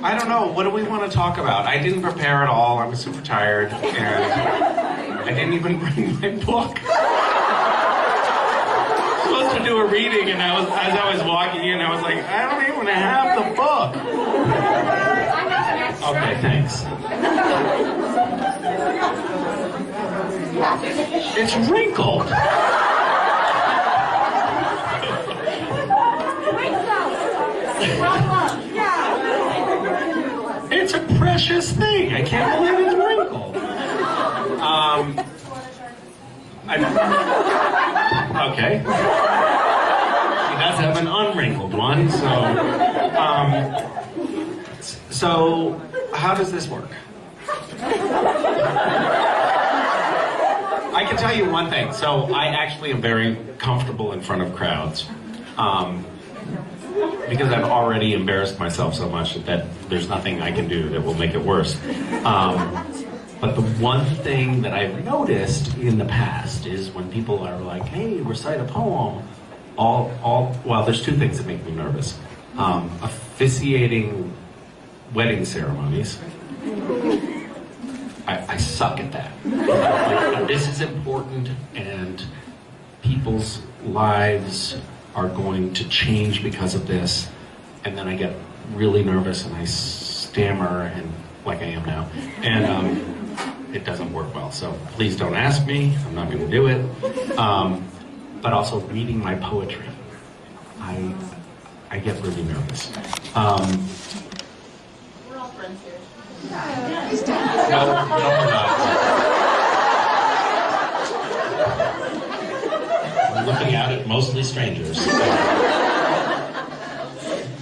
I don't know. What do we want to talk about? I didn't prepare at all. I was super tired, and I didn't even bring my book. I was supposed to do a reading, and as I was walking in, I was like, I don't even have the book. Okay, thanks. It's wrinkled. It's a precious thing. I can't believe it's wrinkled. Okay. He does have an unwrinkled one, so how does this work? I can tell you one thing. So I actually am very comfortable in front of crowds. Because I've already embarrassed myself so much that there's nothing I can do that will make it worse. But the one thing that I've noticed in the past is when people are like, hey, recite a poem, well, there's two things that make me nervous. Officiating wedding ceremonies. I suck at that. Like, this is important, and people's lives are going to change because of this, and then I get really nervous and I stammer, and like I am now, and it doesn't work well. So please don't ask me. I'm not going to do it. But also reading my poetry, I get really nervous. We're all friends here. No, we're not. I'm looking out at mostly strangers.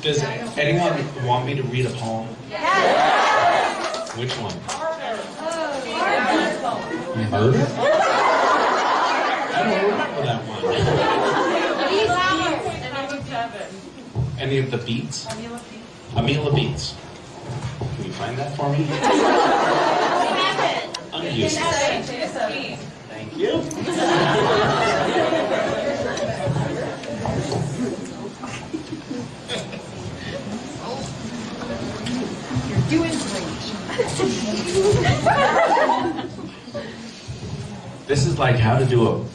Does anyone want me to read a poem? Yes. Which one? Murder? I don't remember that one. Any of the beats? Amila Beats. Can you find that for me? Unuseless. Thank you. You're doing great. This is like how to do a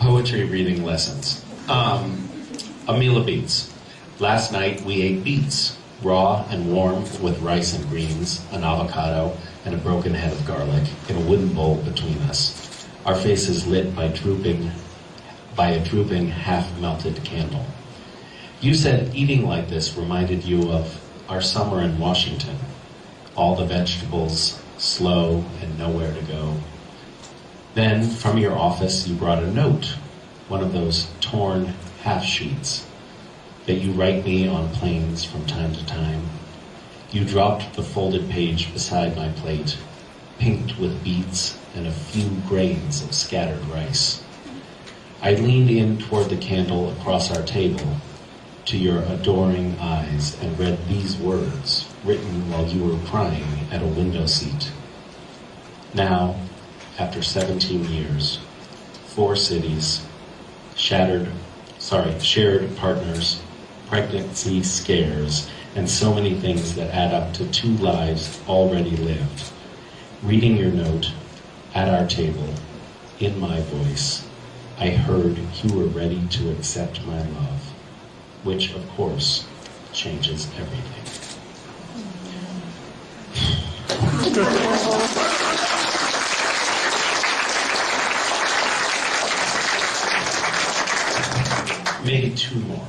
poetry reading lessons. Amila Beats. Last night we ate beets, raw and warm with rice and greens, an avocado, and a broken head of garlic in a wooden bowl between us. Our faces lit by a drooping, half-melted candle. You said eating like this reminded you of our summer in Washington. All the vegetables, slow and nowhere to go. Then, from your office, you brought a note, one of those torn half-sheets that you write me on planes from time to time. You dropped the folded page beside my plate, pinked with beets and a few grains of scattered rice. I leaned in toward the candle across our table to your adoring eyes and read these words, written while you were crying at a window seat. Now, after 17 years, 4 cities, shared partners, pregnancy scares, and so many things that add up to 2 lives already lived. Reading your note at our table, in my voice, I heard you were ready to accept my love, which, of course, changes everything. Maybe 2 more.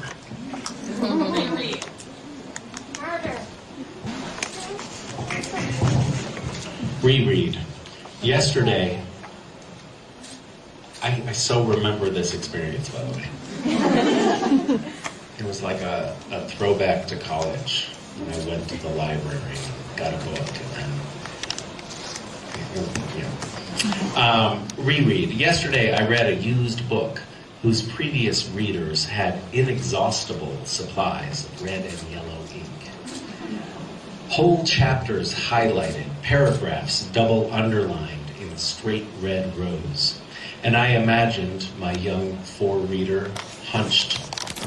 Reread. Yesterday, I so remember this experience, by the way. It was like a throwback to college when I went to the library and got a book, and then, reread. Yesterday, I read a used book whose previous readers had inexhaustible supplies of red and yellow ink. Whole chapters highlighted, paragraphs double underlined in straight red rows. And I imagined my young 4-reader hunched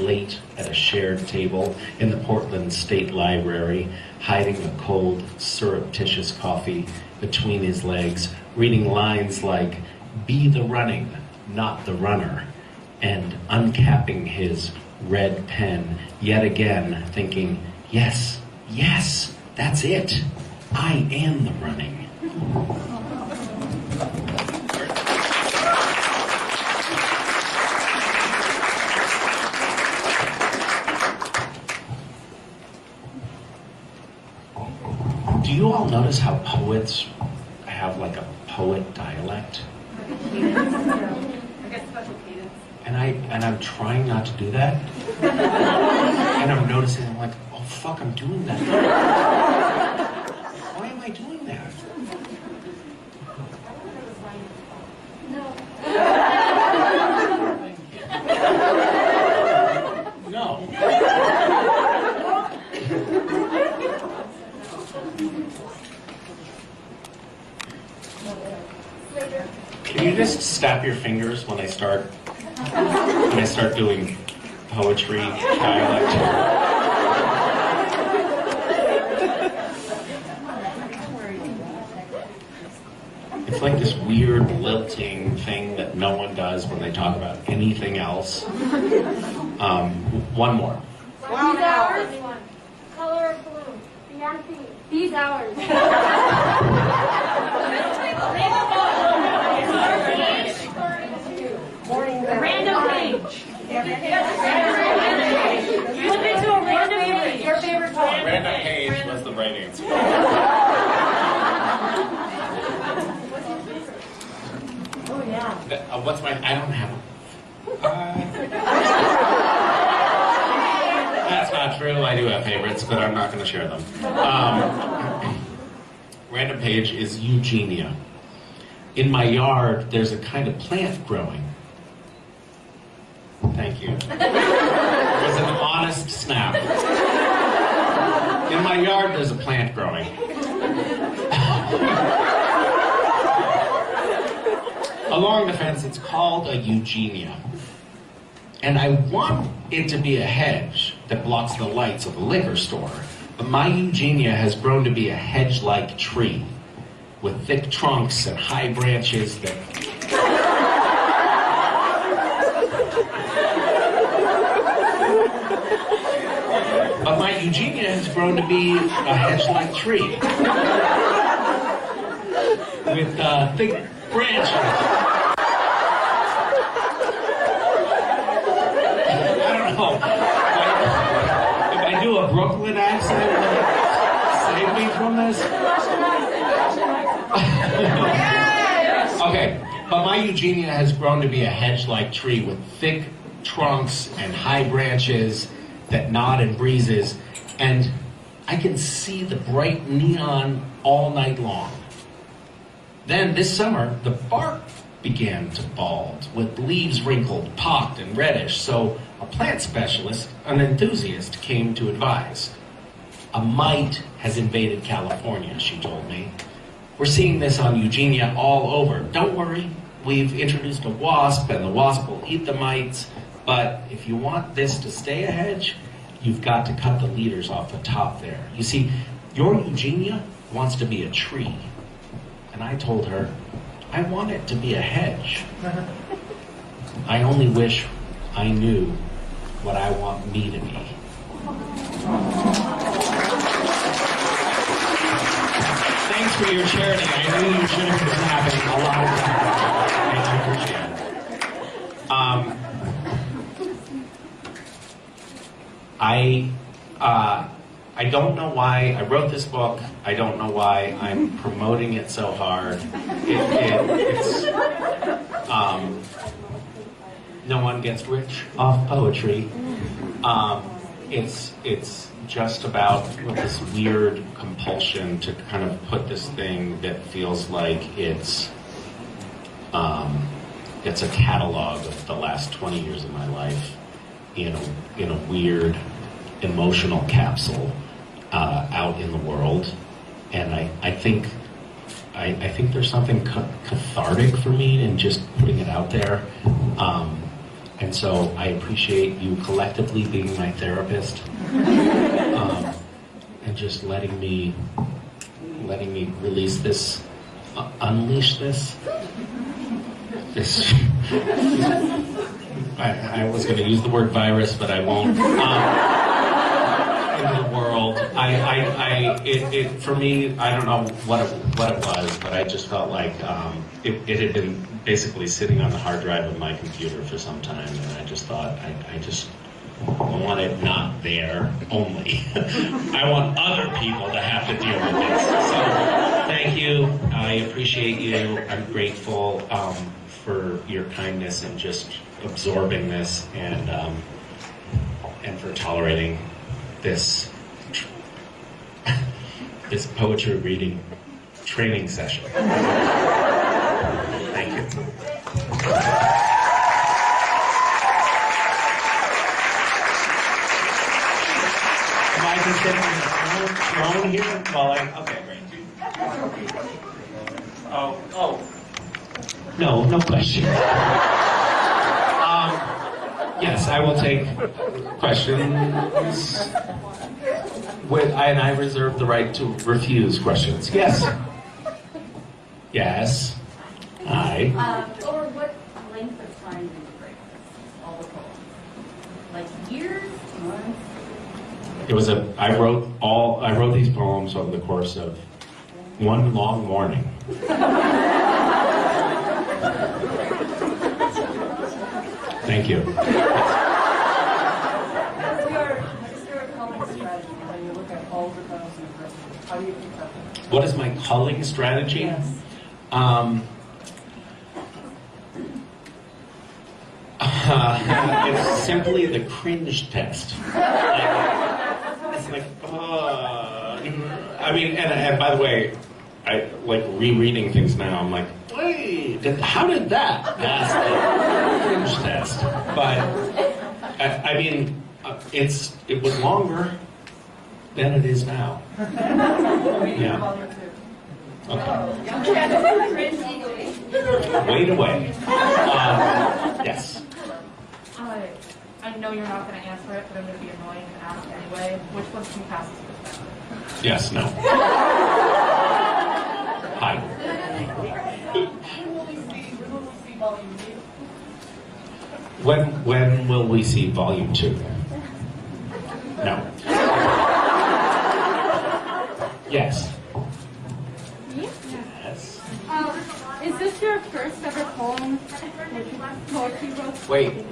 late at a shared table in the Portland State Library, hiding a cold, surreptitious coffee between his legs, reading lines like, "Be the running, not the runner," and uncapping his red pen yet again, thinking, yes, yes, that's it. I am the running. Do you all notice how poets have like a poet dialect? I guess special cadence. And I'm trying not to do that. And I'm noticing, I'm like, oh fuck, I'm doing that. Why am I doing that? No. Can you just snap your fingers when I start doing poetry dialect? It's like this weird lilting thing that no one does when they talk about anything else. One more. These hours, color of blue, Beyonce, these hours. Random page. Flip it to a random page. Your favorite poem. Random page was the right answer. Oh yeah. What's my? I don't have. That's not true. I do have favorites, but I'm not going to share them. Random page is Eugenia. In my yard, there's a kind of plant growing. Thank you. It was an honest snap. In my yard, there's a plant growing. Along the fence, it's called a Eugenia. And I want it to be a hedge that blocks the lights of a liquor store. But my Eugenia has grown to be a hedge-like tree with thick trunks and high branches that... But my Eugenia has grown to be a hedge-like tree with thick branches. I don't know. If I do a Brooklyn accent, will it save me from this? Okay, but my Eugenia has grown to be a hedge-like tree with thick trunks and high branches that nod in breezes, and I can see the bright neon all night long. Then this summer, the bark began to bald, with leaves wrinkled, pocked, and reddish, so a plant specialist, an enthusiast, came to advise. A mite has invaded California, she told me. We're seeing this on Eugenia all over. Don't worry, we've introduced a wasp, and the wasp will eat the mites, but if you want this to stay a hedge, you've got to cut the leaders off the top there. You see, your Eugenia wants to be a tree. And I told her, I want it to be a hedge. I only wish I knew what I want me to be. Thanks for your charity. I knew you should have been having a lot of time. I appreciate it. I don't know why I wrote this book. I don't know why I'm promoting it so hard. No one gets rich off poetry. It's just about this weird compulsion to kind of put this thing that feels like it's a catalog of the last 20 years of my life in a weird emotional capsule out in the world, and I think there's something cathartic for me in just putting it out there. I And so I appreciate you collectively being my therapist, and just letting me release this, unleash this. I was going to use the word virus, but I won't. Into the world. For me, I don't know what it was, but I just felt like it had been basically sitting on the hard drive of my computer for some time, and I just thought, I just want it not there only. I want other people to have to deal with this. So thank you. I appreciate you. I'm grateful for your kindness and just absorbing this, and for tolerating this poetry reading training session. Thank you. Am I considering a throne here? Well, okay, great. Oh. No question. Yes, I will take questions. And I reserve the right to refuse questions. Yes. Yes. Hi. Or what length of time did you write this? All the poems? Like years? Months? I wrote these poems over the course of one long morning. Thank you. What's your culling strategy when you look at all the poems you've written? How do you keep up? What is my culling strategy? Yes. It's simply the cringe test. It's like, I mean, and by the way, I like rereading things now. I'm like, wait, how did that pass the cringe test? But I mean, it was longer than it is now. Yeah. Okay. Wait away. Yes. I know you're not going to answer it, but I'm going to be annoying and ask anyway. Which one's from Cass's perspective? Yes, no. Hi. When will we see volume 2? No. Yes. Yes. Is this your first ever poetry book? Wait.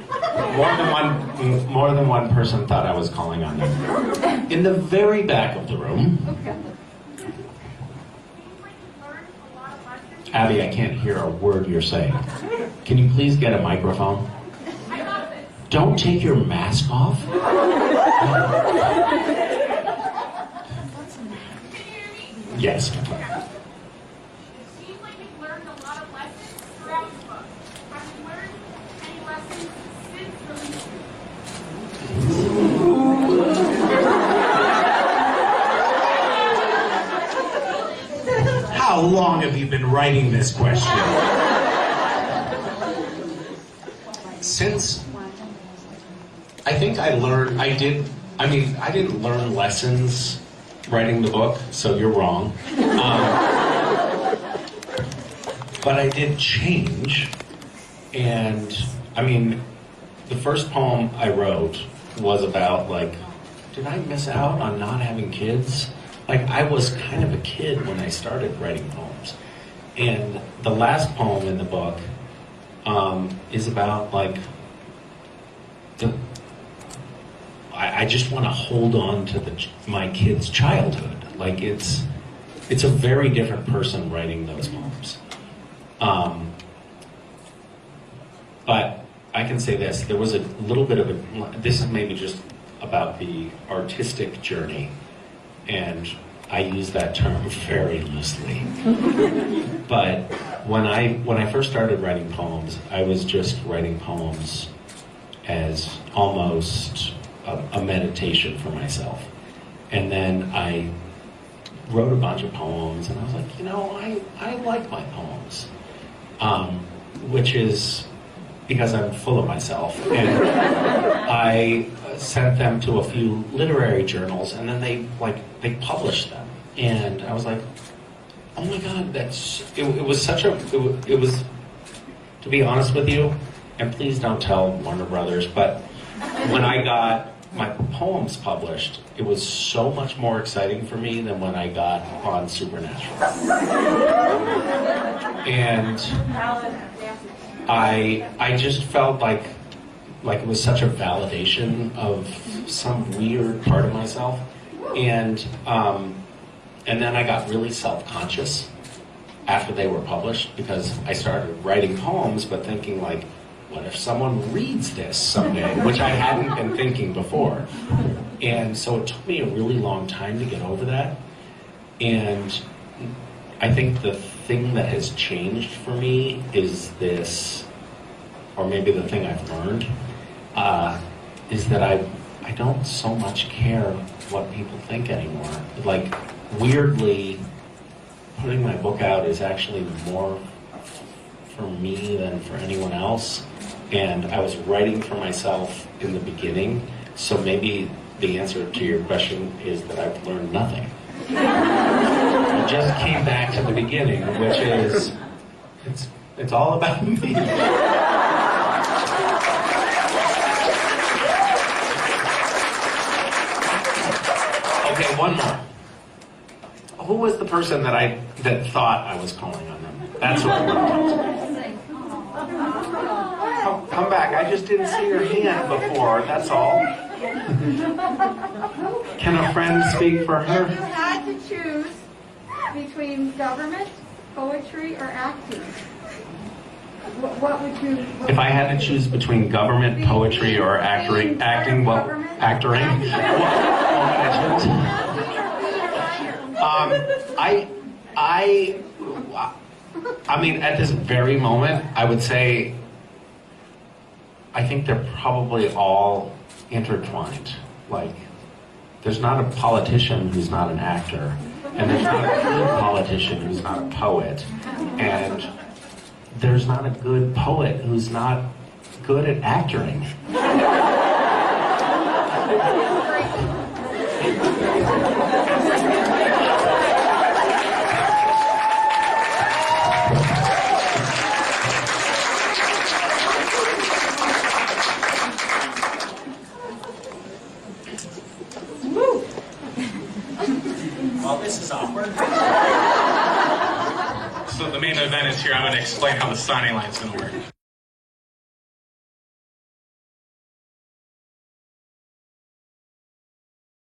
More than one person thought I was calling on them. In the very back of the room. Okay. Abby, I can't hear a word you're saying. Can you please get a microphone? Don't take your mask off. Yes. It seems like you've learned a lot of lessons throughout the book. Have you learned any lessons since release? How long have you been writing this question? Since I think I didn't learn lessons writing the book, so you're wrong. But I did change, and I mean, the first poem I wrote was about, like, did I miss out on not having kids? Like, I was kind of a kid when I started writing poems. And the last poem in the book is about, like, I just want to hold on to my kid's childhood. Like, it's a very different person writing those poems. But I can say this, there was a little bit of this is maybe just about the artistic journey, and I use that term very loosely. But when I first started writing poems, I was just writing poems as almost a meditation for myself. And then I wrote a bunch of poems, and I was like, I like my poems. Which is, because I'm full of myself. And I sent them to a few literary journals, and then they published them. And I was like, oh my God, it was such a, it was, to be honest with you, and please don't tell Warner Brothers, but when I got my poems published, it was so much more exciting for me than when I got on Supernatural. And I just felt like it was such a validation of some weird part of myself. And then I got really self-conscious after they were published, because I started writing poems but thinking like, what if someone reads this someday? Which I hadn't been thinking before. And so it took me a really long time to get over that. And I think the thing that has changed for me is this, or maybe the thing I've learned, is that I don't so much care what people think anymore. Like, weirdly, putting my book out is actually more for me than for anyone else. And I was writing for myself in the beginning, so maybe the answer to your question is that I've learned nothing. I just came back to the beginning, which is, it's all about me. Okay, one more. Who was the person that thought I was calling on them? That's what I want to talk to. Come back. I just didn't see your hand before. That's all. Can a friend speak for her? If you had to choose between government, poetry, or acting, what would you? If I had to choose between government, poetry, or acting, what? Actoring? I mean, at this very moment, I would say, I think they're probably all intertwined. Like, there's not a politician who's not an actor, and there's not a good politician who's not a poet, and there's not a good poet who's not good at acting. Well, this is awkward. So the main event is here. I'm going to explain how the signing line is going to work.